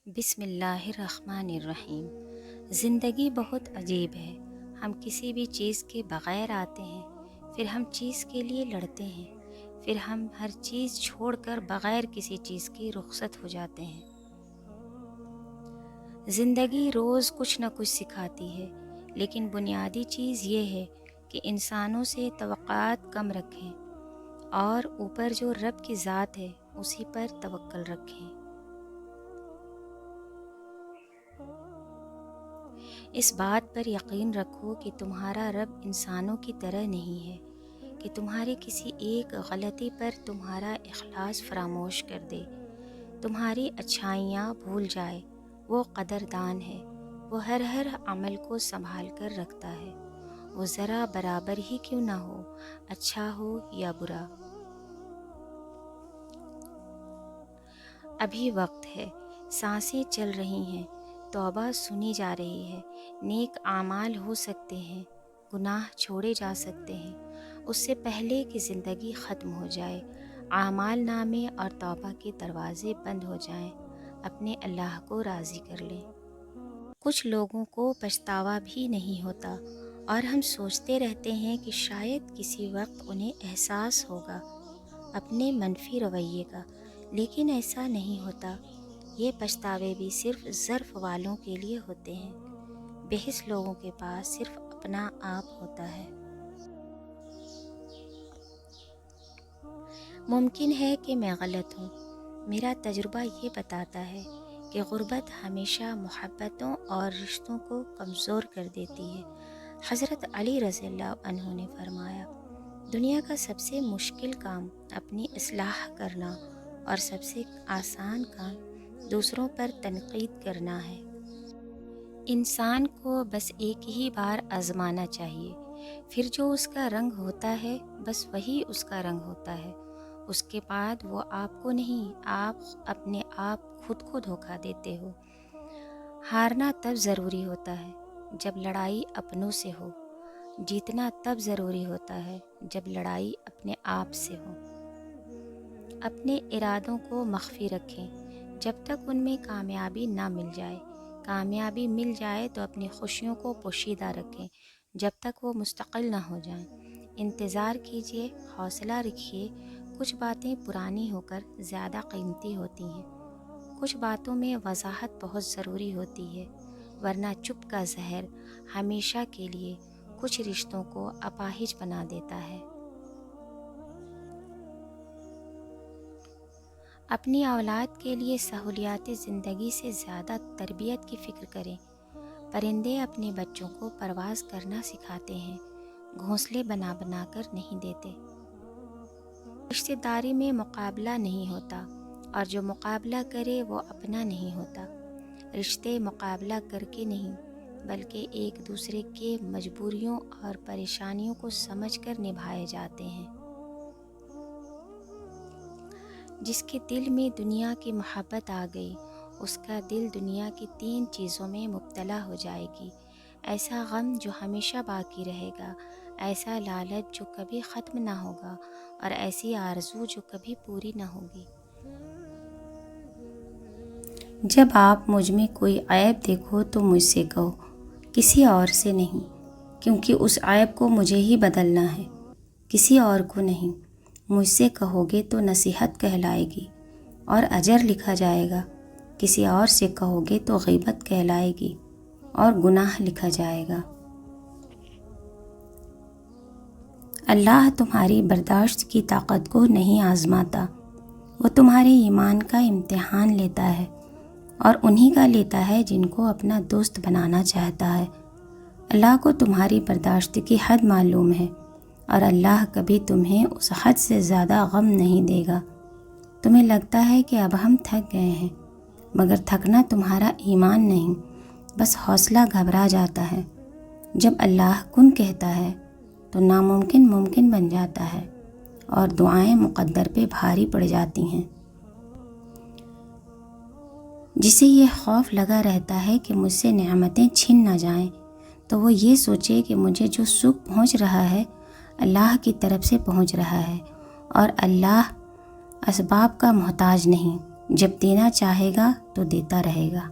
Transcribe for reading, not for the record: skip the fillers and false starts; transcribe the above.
بسم اللہ الرحمن الرحیم۔ زندگی بہت عجیب ہے۔ ہم کسی بھی چیز کے بغیر آتے ہیں، پھر ہم چیز کے لیے لڑتے ہیں، پھر ہم ہر چیز چھوڑ کر بغیر کسی چیز کی رخصت ہو جاتے ہیں۔ زندگی روز کچھ نہ کچھ سکھاتی ہے، لیکن بنیادی چیز یہ ہے کہ انسانوں سے توقعات کم رکھیں اور اوپر جو رب کی ذات ہے اسی پر توکل رکھیں۔ اس بات پر یقین رکھو کہ تمہارا رب انسانوں کی طرح نہیں ہے کہ تمہاری کسی ایک غلطی پر تمہارا اخلاص فراموش کر دے، تمہاری اچھائیاں بھول جائے۔ وہ قدردان ہے، وہ ہر عمل کو سنبھال کر رکھتا ہے، وہ ذرا برابر ہی کیوں نہ ہو، اچھا ہو یا برا۔ ابھی وقت ہے، سانسیں چل رہی ہیں، توبہ سنی جا رہی ہے، نیک اعمال ہو سکتے ہیں، گناہ چھوڑے جا سکتے ہیں، اس سے پہلے کہ زندگی ختم ہو جائے، اعمال نامے اور توبہ کے دروازے بند ہو جائیں، اپنے اللہ کو راضی کر لیں۔ کچھ لوگوں کو پچھتاوا بھی نہیں ہوتا اور ہم سوچتے رہتے ہیں کہ شاید کسی وقت انہیں احساس ہوگا اپنے منفی رویے کا، لیکن ایسا نہیں ہوتا۔ یہ پچھتاوے بھی صرف ظرف والوں کے لیے ہوتے ہیں، بے-حس لوگوں کے پاس صرف اپنا آپ ہوتا ہے۔ ممکن ہے کہ میں غلط ہوں، میرا تجربہ یہ بتاتا ہے کہ غربت ہمیشہ محبتوں اور رشتوں کو کمزور کر دیتی ہے۔ حضرت علی رضی اللہ عنہ نے فرمایا، دنیا کا سب سے مشکل کام اپنی اصلاح کرنا اور سب سے آسان کام دوسروں پر تنقید کرنا ہے۔ انسان کو بس ایک ہی بار آزمانا چاہیے، پھر جو اس کا رنگ ہوتا ہے بس وہی اس کا رنگ ہوتا ہے۔ اس کے بعد وہ آپ کو نہیں، آپ اپنے آپ خود کو دھوکہ دیتے ہو۔ ہارنا تب ضروری ہوتا ہے جب لڑائی اپنوں سے ہو، جیتنا تب ضروری ہوتا ہے جب لڑائی اپنے آپ سے ہو۔ اپنے ارادوں کو مخفی رکھیں جب تک ان میں کامیابی نہ مل جائے۔ کامیابی مل جائے تو اپنی خوشیوں کو پوشیدہ رکھیں جب تک وہ مستقل نہ ہو جائیں۔ انتظار کیجیے، حوصلہ رکھیے۔ کچھ باتیں پرانی ہو کر زیادہ قیمتی ہوتی ہیں۔ کچھ باتوں میں وضاحت بہت ضروری ہوتی ہے، ورنہ چپ کا زہر ہمیشہ کے لیے کچھ رشتوں کو اپاہج بنا دیتا ہے۔ اپنی اولاد کے لیے سہولیات زندگی سے زیادہ تربیت کی فکر کریں۔ پرندے اپنے بچوں کو پرواز کرنا سکھاتے ہیں، گھونسلے بنا بنا کر نہیں دیتے۔ رشتہ داری میں مقابلہ نہیں ہوتا، اور جو مقابلہ کرے وہ اپنا نہیں ہوتا۔ رشتے مقابلہ کر کے نہیں، بلکہ ایک دوسرے کے مجبوریوں اور پریشانیوں کو سمجھ کر نبھائے جاتے ہیں۔ جس کے دل میں دنیا کی محبت آ گئی، اس کا دل دنیا کی 3 چیزوں میں مبتلا ہو جائے گی۔ ایسا غم جو ہمیشہ باقی رہے گا، ایسا لالچ جو کبھی ختم نہ ہوگا، اور ایسی آرزو جو کبھی پوری نہ ہوگی۔ جب آپ مجھ میں کوئی عیب دیکھو تو مجھ سے کہو، کسی اور سے نہیں، کیونکہ اس عیب کو مجھے ہی بدلنا ہے، کسی اور کو نہیں۔ مجھ سے کہو گے تو نصیحت کہلائے گی اور اجر لکھا جائے گا، کسی اور سے کہو گے تو غیبت کہلائے گی اور گناہ لکھا جائے گا۔ اللہ تمہاری برداشت کی طاقت کو نہیں آزماتا، وہ تمہارے ایمان کا امتحان لیتا ہے، اور انہی کا لیتا ہے جن کو اپنا دوست بنانا چاہتا ہے۔ اللہ کو تمہاری برداشت کی حد معلوم ہے، اور اللہ کبھی تمہیں اس حد سے زیادہ غم نہیں دے گا۔ تمہیں لگتا ہے کہ اب ہم تھک گئے ہیں، مگر تھکنا تمہارا ایمان نہیں، بس حوصلہ گھبرا جاتا ہے۔ جب اللہ کن کہتا ہے تو ناممکن ممکن بن جاتا ہے، اور دعائیں مقدر پہ بھاری پڑ جاتی ہیں۔ جسے یہ خوف لگا رہتا ہے کہ مجھ سے نعمتیں چھن نہ جائیں، تو وہ یہ سوچے کہ مجھے جو سکھ پہنچ رہا ہے اللہ کی طرف سے پہنچ رہا ہے، اور اللہ اسباب کا محتاج نہیں، جب دینا چاہے گا تو دیتا رہے گا۔